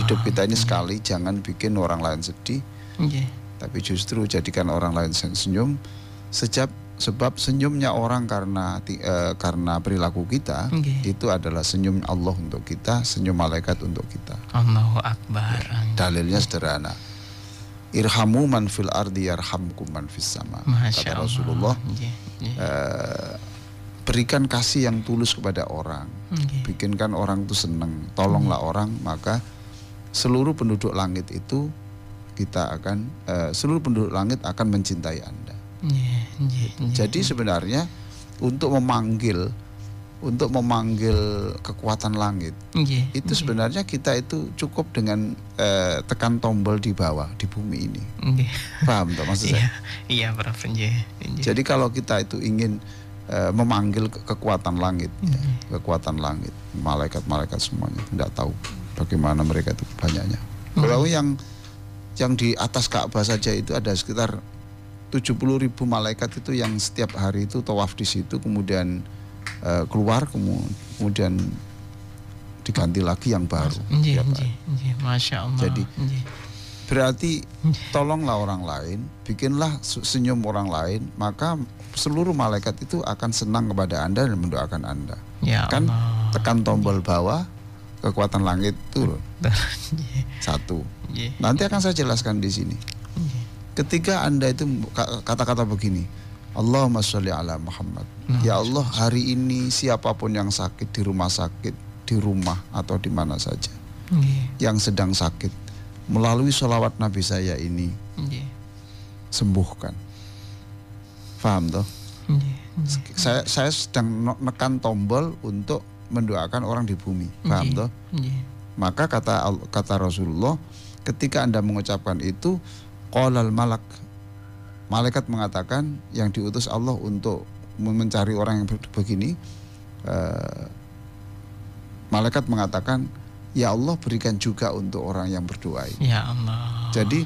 Hidup kita ini sekali, jangan bikin orang lain sedih. Tapi justru jadikan orang lain senyum. Sebab senyumnya orang karena perilaku kita itu adalah senyum Allah untuk kita, senyum malaikat untuk kita. Allahu Akbar. Dalilnya sederhana. Irhamu man fil ardi yarhamkum man fis sama. Kata Rasulullah, berikan kasih yang tulus kepada orang, bikinkan orang itu senang, tolonglah orang, maka seluruh penduduk langit itu seluruh penduduk langit akan mencintai Anda. Jadi sebenarnya untuk memanggil kekuatan langit itu sebenarnya kita itu cukup dengan tekan tombol di bawah di bumi ini. Paham tak maksud saya? Iya, Prof. Jadi kalau kita itu ingin memanggil kekuatan langit, kekuatan langit, malaikat-malaikat semuanya, tidak tahu bagaimana mereka itu banyaknya. Kalau yang di atas Ka'bah saja itu ada sekitar 70.000 malaikat itu yang setiap hari itu tawaf di situ, kemudian keluar, kemudian diganti lagi yang baru. Masya Allah. Jadi berarti tolonglah orang lain, bikinlah senyum orang lain, maka seluruh malaikat itu akan senang kepada Anda dan mendoakan Anda. Kan tekan tombol bawah, kekuatan langit turun. Satu. Nanti akan saya jelaskan di sini. Ketika Anda itu kata-kata begini, Allahumma sholli ala Muhammad. Ya Allah, hari ini siapapun yang sakit di rumah sakit, di rumah atau di mana saja, yang sedang sakit, melalui sholawat Nabi saya ini, sembuhkan. Paham toh? Saya sedang menekan tombol untuk mendoakan orang di bumi. Paham toh? Maka kata Rasulullah, ketika Anda mengucapkan itu, qalal malaikat mengatakan, yang diutus Allah untuk mencari orang yang begini, malaikat mengatakan, ya Allah, berikan juga untuk orang yang berdoa ini. Ya Allah. Jadi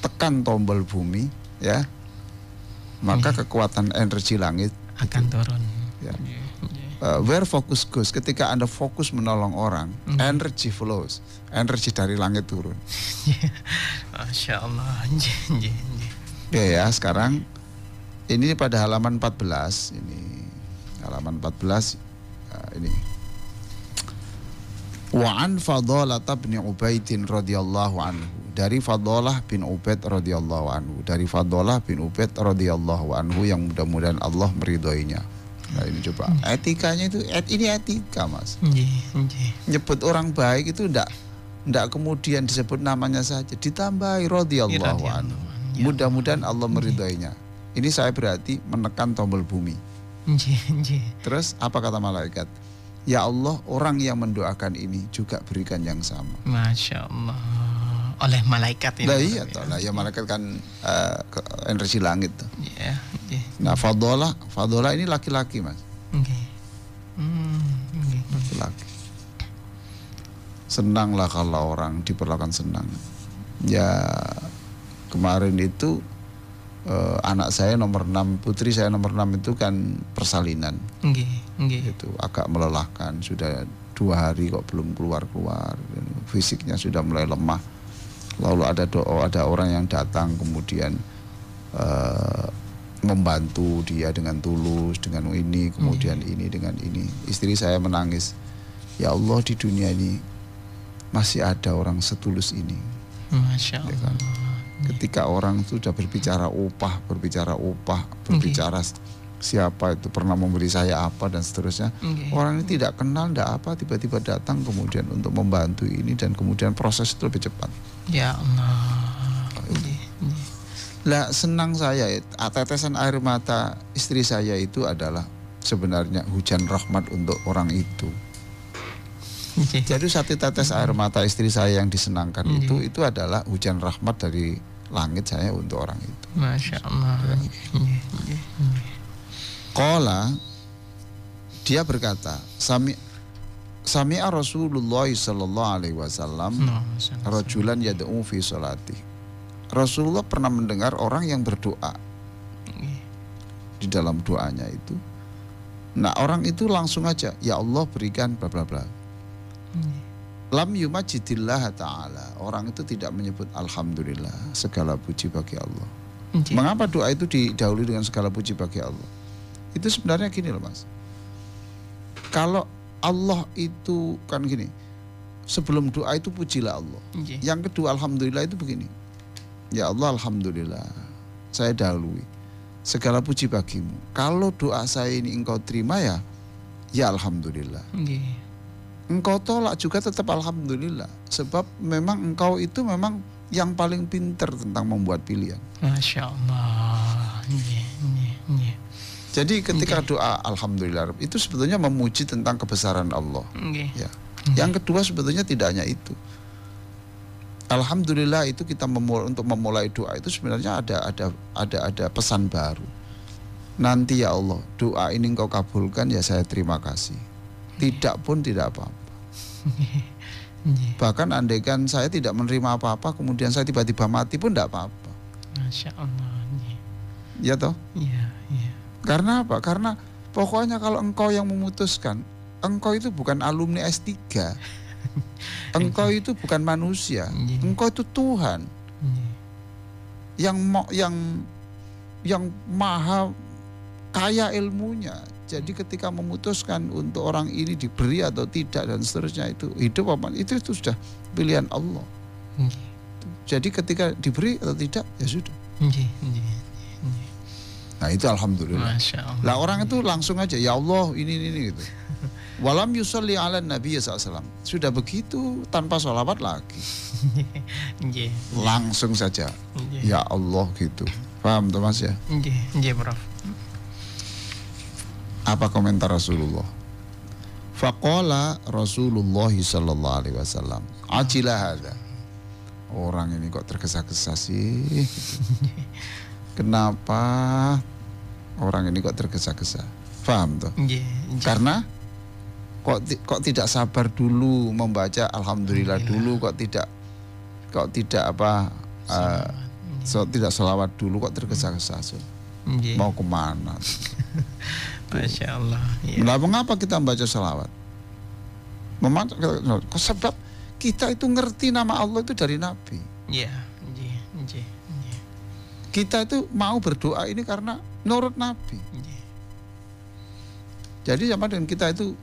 tekan tombol bumi, ya, maka kekuatan energi langit akan turun. Ya. Where focus goes, ketika Anda fokus menolong orang, energy flows, energi dari langit turun. Masya Allah. Oke ya, sekarang ini pada halaman 14, ini halaman 14, ini. Wa an Fadalah bin Ubaidin radhiyallahu anhu, dari Fadalah bin Ubaid radhiyallahu anhu, dari Fadalah bin Ubaid radhiyallahu anhu, yang mudah-mudahan Allah meridhoinya. Nah ini coba etikanya itu, ini etika Mas. Nyebut orang baik itu ndak kemudian disebut namanya saja, ditambahi radhiyallahu anhu. Mudah-mudahan Allah meridhoinya. Ini saya berarti menekan tombol bumi. Terus apa kata malaikat? Ya Allah, orang yang mendoakan ini juga berikan yang sama. Masya Allah. Oleh malaikat ini. Nah iya toh, ya malaikat kan energi langit tuh. Nah Fadalah ini laki-laki Mas. Laki-laki. Senanglah kalau orang diperlakukan senang. Ya kemarin itu anak saya nomor 6, putri saya nomor 6 itu kan persalinan. Itu agak melelahkan, sudah 2 hari kok belum keluar-keluar, fisiknya sudah mulai lemah. Lalu ada orang yang datang kemudian membantu dia dengan tulus, dengan ini, kemudian ini dengan ini. Istri saya menangis, ya Allah, di dunia ini masih ada orang setulus ini. Masya Allah. Ya kan? Ketika orang sudah berbicara upah, berbicara siapa itu pernah memberi saya apa dan seterusnya, orang ini tidak kenal, tidak apa, tiba-tiba datang kemudian untuk membantu ini, dan kemudian proses itu lebih cepat. Ya Allah. Lah senang saya, tetesan air mata istri saya itu adalah sebenarnya hujan rahmat untuk orang itu. Jadi satu tetes air mata istri saya yang disenangkan itu adalah hujan rahmat dari langit saya untuk orang itu. Masya Allah. Qala, dia berkata, Sami'a Rasulullah sallallahu alaihi wasallam rajulan yad'u fi sholati. Rasulullah pernah mendengar orang yang berdoa di dalam doanya itu. Nah orang itu langsung aja, ya Allah berikan bla bla bla. lam yumajidillah ta'ala. Orang itu tidak menyebut alhamdulillah, segala puji bagi Allah. Mengapa doa itu didahului dengan segala puji bagi Allah? Itu sebenarnya gini loh Mas. Kalau Allah itu kan gini, sebelum doa itu pujilah Allah. Yang kedua alhamdulillah itu begini. Ya Allah alhamdulillah, saya dahului. Segala puji bagimu. Kalau doa saya ini engkau terima ya alhamdulillah. Engkau tolak juga tetap alhamdulillah. Sebab memang engkau itu memang yang paling pintar tentang membuat pilihan. Masya Allah. Jadi ketika doa alhamdulillah itu sebetulnya memuji tentang kebesaran Allah. Ya. Yang kedua sebetulnya tidak hanya itu. Alhamdulillah itu kita untuk memulai doa itu sebenarnya ada pesan baru. Nanti ya Allah, doa ini engkau kabulkan ya saya terima kasih. Tidak pun tidak apa-apa. Bahkan andaikan saya tidak menerima apa-apa, kemudian saya tiba-tiba mati pun tidak apa-apa. Masya Allah. Ya toh? Iya. Karena apa? Karena pokoknya kalau engkau yang memutuskan, engkau itu bukan alumni S3. Engkau itu bukan manusia. Engkau itu Tuhan. Yang maha kaya ilmunya. Jadi ketika memutuskan untuk orang ini diberi atau tidak dan seterusnya itu hidup apa itu sudah pilihan Allah. Jadi ketika diberi atau tidak ya sudah. Nah itu alhamdulillah. Lah orang itu langsung aja ya Allah ini gitu. Walam yusolli ala Nabi SAW. Sudah begitu tanpa sholawat lagi. Langsung saja. Ya Allah gitu. Paham tuh Mas ya? Prof. Apa komentar Rasulullah? Faqala Rasulullah sallallahu alaihi wasallam, ajilah hadza. Orang ini kok tergesa-gesa sih? Kenapa orang ini kok tergesa-gesa? Paham tuh? Karena kok tidak sabar dulu membaca alhamdulillah dulu, kok tidak tidak selawat dulu, kok tergesa-gesa. Mau kemana? Masya Allah. Nah, mengapa kita membaca salawat? Sebab kita itu ngerti nama Allah itu dari Nabi. Kita itu mau berdoa ini karena nurut Nabi. Jadi sama dengan kita itu,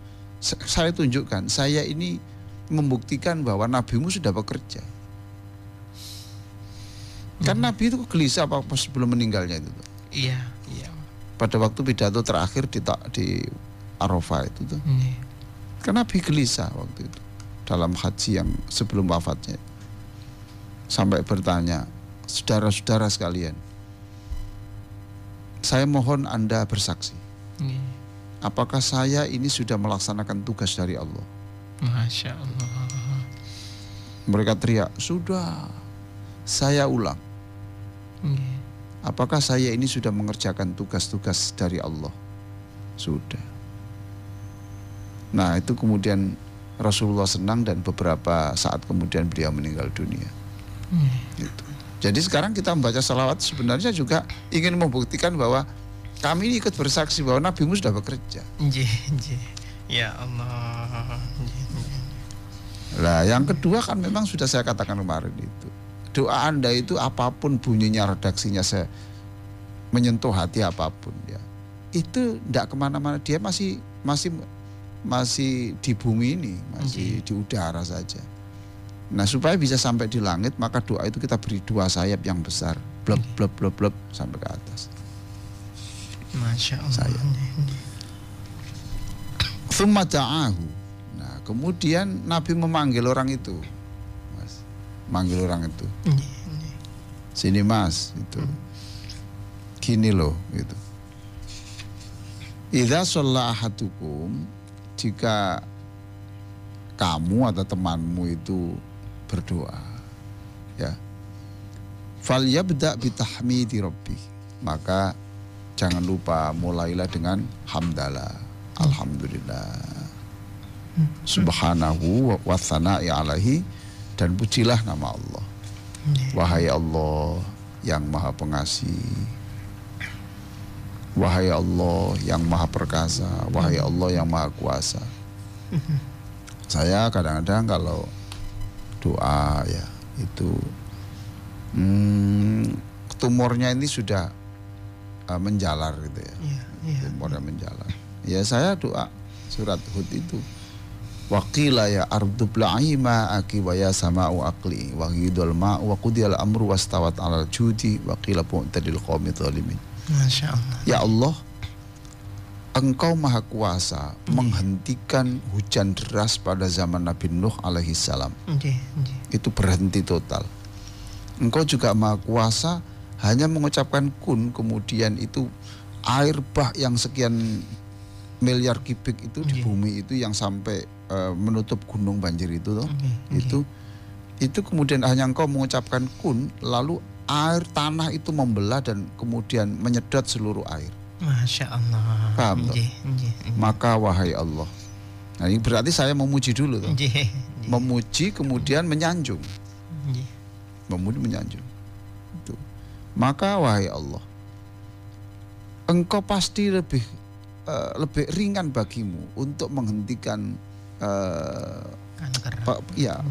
saya tunjukkan, saya ini membuktikan bahwa nabimu sudah bekerja. Kan Nabi itu gelisah apa sebelum meninggalnya itu. Iya. Pada waktu pidato terakhir di Arafah itu tuh. Karena Nabi gelisah waktu itu dalam haji yang sebelum wafatnya. Sampai bertanya, saudara-saudara sekalian, saya mohon Anda bersaksi. Apakah saya ini sudah melaksanakan tugas dari Allah? Masya Allah. Mereka teriak, sudah. Saya ulang. Apakah saya ini sudah mengerjakan tugas-tugas dari Allah? Sudah. Nah itu kemudian Rasulullah senang dan beberapa saat kemudian beliau meninggal dunia. Gitu. Jadi sekarang kita membaca salawat sebenarnya juga ingin membuktikan bahwa kami ini ikut bersaksi bahwa nabimu sudah bekerja. Ya Allah. Lah yang kedua kan memang sudah saya katakan kemarin itu. Doa Anda itu apapun bunyinya, redaksinya, saya menyentuh hati apapun ya, itu tidak kemana-mana, dia masih di bumi ini, masih di udara saja. Nah supaya bisa sampai di langit, maka doa itu kita beri dua sayap yang besar, blub blub blub blub sampai ke atas. Masya Allah. Tsumma da'ahu. Nah kemudian Nabi memanggil orang itu. Manggil orang itu, sini Mas, itu, gini loh, gitu. Idza shalla ahadukum, jika kamu atau temanmu itu berdoa, ya, falyabda bitahmidi rabbih, maka jangan lupa mulailah dengan hamdalah, alhamdulillah, subhanahu wa tsana'i alaihi, dan pujilah nama Allah. Wahai Allah yang maha pengasih, wahai Allah yang maha perkasa, wahai Allah yang maha kuasa. Saya kadang-kadang kalau doa ya itu tumornya ini sudah menjalar gitu ya. Tumornya menjalar. Ya saya doa surat Hud itu. Waqila ya ardu bla'i ma'aki wa ya sama'u aqli wa ghidul ma'u wa qudiyal amru wastawat 'alal judi wa qila bu'tadil qaumidz zalimin. Masya Allah. Ya Allah, Engkau Maha Kuasa menghentikan hujan deras pada zaman Nabi Nuh alaihi salam. Itu berhenti total. Engkau juga Maha Kuasa hanya mengucapkan kun, kemudian itu air bah yang sekian miliar kubik itu di bumi itu yang sampai menutup gunung banjir itu toh. Itu kemudian hanya Engkau mengucapkan kun, lalu air tanah itu membelah dan kemudian menyedot seluruh air. Masya Allah. Paham toh? Maka wahai Allah. Nah ini berarti saya memuji dulu toh. Memuji kemudian menyanjung. Memuji menyanjung. Itu. Maka wahai Allah, Engkau pasti lebih ringan bagimu untuk menghentikan kanker.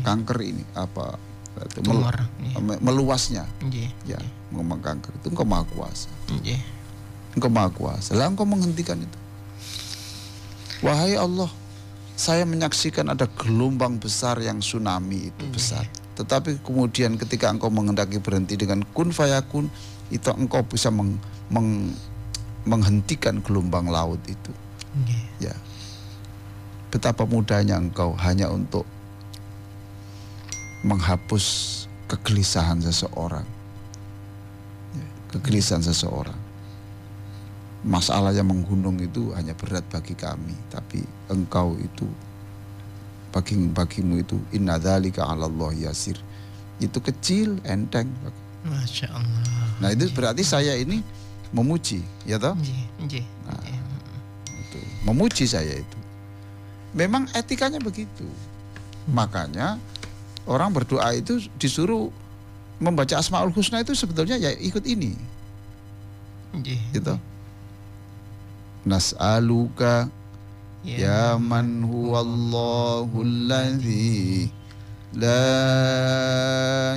Kanker ini apa? Tumor, meluasnya. Ya, ngomong kanker itu Engkau Maha Kuasa. Engkau Maha Kuasa. Lah Engkau menghentikan itu. Wahai Allah, saya menyaksikan ada gelombang besar yang tsunami itu besar. Tetapi kemudian ketika Engkau menghendaki berhenti dengan kun fayakun, itu Engkau bisa menghentikan gelombang laut itu. Ya. Betapa mudahnya Engkau hanya untuk menghapus kegelisahan seseorang. Ya, kegelisahan seseorang. Masalah yang menggunung itu hanya berat bagi kami, tapi Engkau itu bagimu itu inna dzalika 'alallahi yasir. Itu kecil, enteng. Masya Allah. Nah itu berarti saya ini memuji, ya toh? Nah, itu. Memuji saya itu. Memang etikanya begitu. Makanya orang berdoa itu disuruh membaca Asmaul Husna itu sebetulnya ya ikut ini. Gitu. Nas'aluka ya man huwallahul ladzi la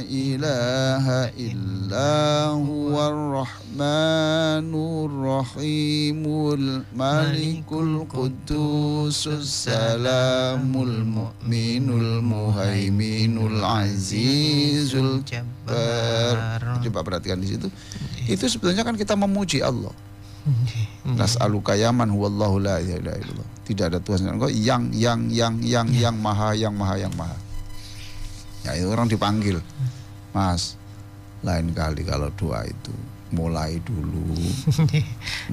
ilaha illa huwar rahmanur rahimul malikul qudusus salamul mu'minul muhaiminul azizul jabbar. Coba perhatikan di situ. Itu sebetulnya kan kita memuji Allah. Nas'aluka ya man huwallahu la ilaha illallah. Tidak ada Tuhan selain Engkau yang maha. Ya itu orang dipanggil. Mas, lain kali kalau doa itu mulai dulu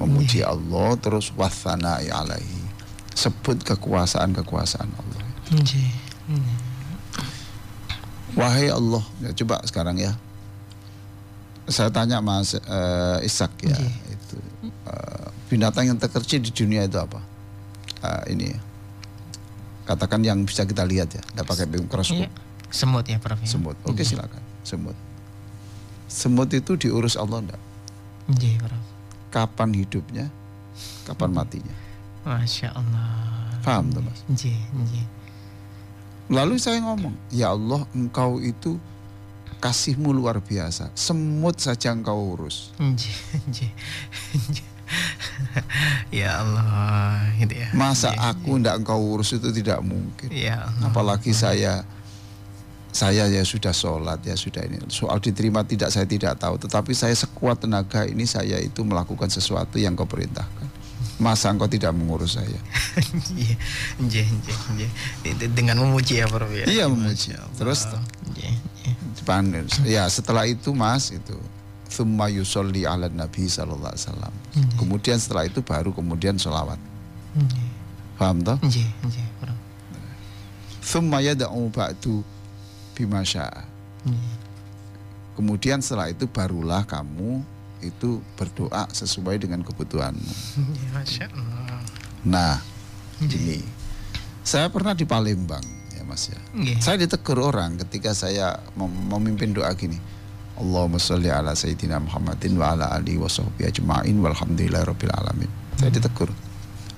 memuji Allah, terus wathana'i alaihi. Sebut kekuasaan Allah. Wahai Allah, ya coba sekarang ya. Saya tanya Mas Ishak ya, itu binatang yang terkecil di dunia itu apa? Ini katakan yang bisa kita lihat ya, tidak pakai mikroskop. Semut ya Prof. Semut, oke silakan. Semut itu diurus Allah enggak? Prof. Kapan hidupnya, kapan matinya? Masya Allah. Paham tuh Mas? Lalu saya ngomong, ya Allah Engkau itu kasih-Mu luar biasa. Semut saja Engkau urus. Ya Allah, gitu ya. Masa aku ndak Engkau urus itu tidak mungkin. Ya Allah. Apalagi saya ya sudah sholat, ya sudah ini. Soal diterima tidak saya tidak tahu. Tetapi saya sekuat tenaga ini saya itu melakukan sesuatu yang Kau perintahkan. Masa Engkau tidak mengurus saya? Dengan memuji ya Prof. Iya memuji. Terus ya setelah itu Mas itu tsumma yusolli ala nabi sallallahu alaihi wasallam. Kemudian setelah itu baru kemudian sholawat. Paham toh? Tsumma yad'u ba'du bima syaa. Kemudian setelah itu barulah kamu itu berdoa sesuai dengan kebutuhanmu. Masya Allah. Nah, ini saya pernah di Palembang ya Mas ya. Saya ditegur orang ketika saya memimpin doa gini. Allahumma sholli ala sayyidina Muhammadin wa ala alihi wa sahbihi ajma'in walhamdulillahirabbil alamin. Saya ditegur.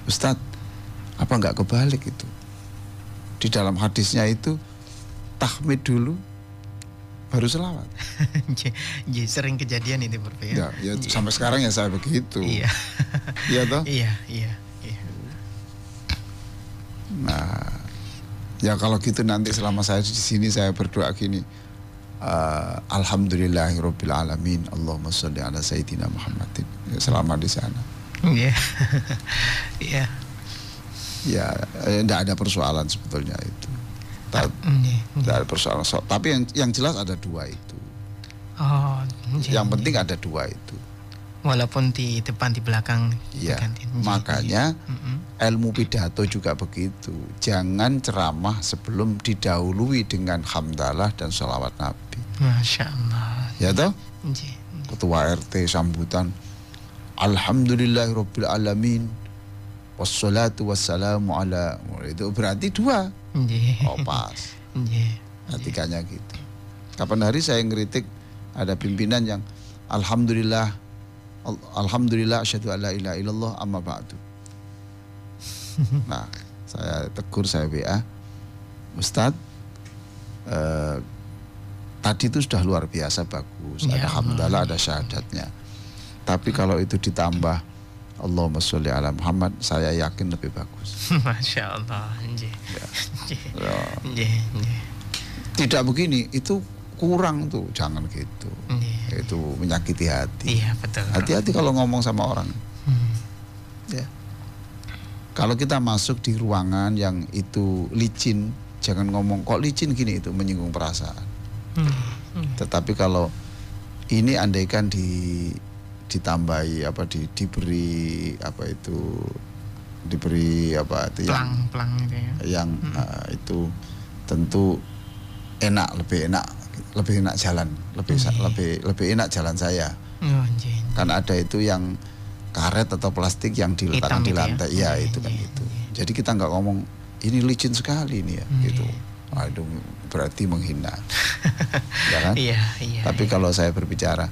Ustadz, apa enggak kebalik itu? Di dalam hadisnya itu tahmid dulu baru selawat. Sering kejadian itu Prof ya. Ya sampai sekarang ya saya begitu. Iya. Iya toh? Iya. Nah, ya kalau gitu nanti selama saya di sini saya berdoa gini. Alhamdulillahirabbil alamin. Allahumma sholli ala sayyidina Muhammadin. Ya, selama di sana. Iya. Iya. Ya, enggak ada persoalan sebetulnya itu. Tidak ada persoalan. Tapi yang jelas ada dua itu. Oh, yang penting ada dua itu. Walaupun di depan di belakang. Ya, makanya ilmu pidato juga begitu. Jangan ceramah sebelum didahului dengan hamdalah dan sholawat Nabi. Masya Allah. Ya toh? Ketua RT sambutan. Alhamdulillahirabbil alamin. Wassalatu wassalamu ala. Itu berarti dua. Oh pas. Artikannya gitu. Kapan hari saya ngeritik ada pimpinan yang Alhamdulillah asyhadu alla ilaha illallah amma ba'du. Nah, saya tegur, saya WA, Ustadz, tadi itu sudah luar biasa bagus, ada hamdalah, ada syahadatnya. Tapi kalau itu ditambah Allahumma sholli ala Muhammad, saya yakin lebih bagus. Masya Allah. Tidak begini, itu kurang tuh, jangan gitu. Itu menyakiti hati. Iya, betul. Hati-hati kalau ngomong sama orang. Ya. Kalau kita masuk di ruangan yang itu licin, jangan ngomong kok licin gini, itu menyinggung perasaan. Tetapi kalau ini andaikan ditambahi diberi pelang gitu ya. Yang itu tentu lebih enak jalan, lebih enak jalan saya. Kan ada itu yang karet atau plastik yang diletakkan di lantai, ya itu kan gitu. Jadi kita nggak ngomong ini licin sekali ini ya, gitu. Aduh, berarti menghina, ya kan? Iya. Tapi kalau saya berbicara,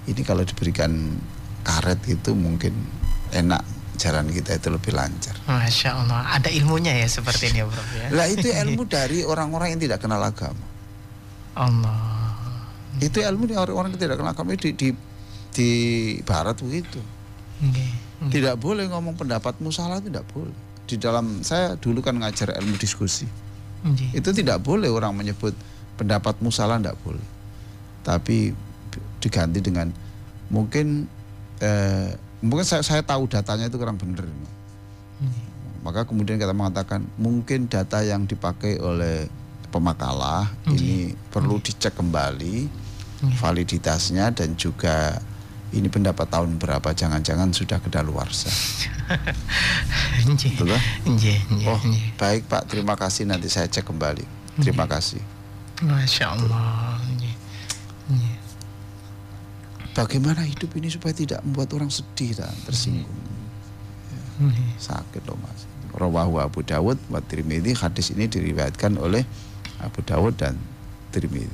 ini kalau diberikan karet itu mungkin enak, jalan kita itu lebih lancar. Masya Allah, ada ilmunya ya seperti ini ya Prof ya. Lah itu ilmu dari orang-orang yang tidak kenal agama. Allah. Itu ilmu dari orang-orang yang tidak kenal agama di Barat begitu. Tidak boleh ngomong pendapatmu salah, tidak boleh. Di dalam saya dulu kan ngajar ilmu diskusi. Itu tidak boleh orang menyebut pendapatmu salah, tidak boleh. Tapi diganti dengan mungkin saya tahu datanya itu kurang benar. Maka kemudian kita mengatakan mungkin data yang dipakai oleh pemakalah ini perlu dicek kembali validitasnya, dan juga ini pendapat tahun berapa, jangan-jangan sudah kedaluarsa. Betul? Oh, baik Pak, terima kasih, nanti saya cek kembali. Terima kasih. Masya Allah. Bagaimana hidup ini supaya tidak membuat orang sedih dan tersinggung. Sakit loh Mas. Rawahu Abu Dawud wa Tirmidzi. Hadis ini diriwayatkan oleh Abu Dawud dan Tirmidzi.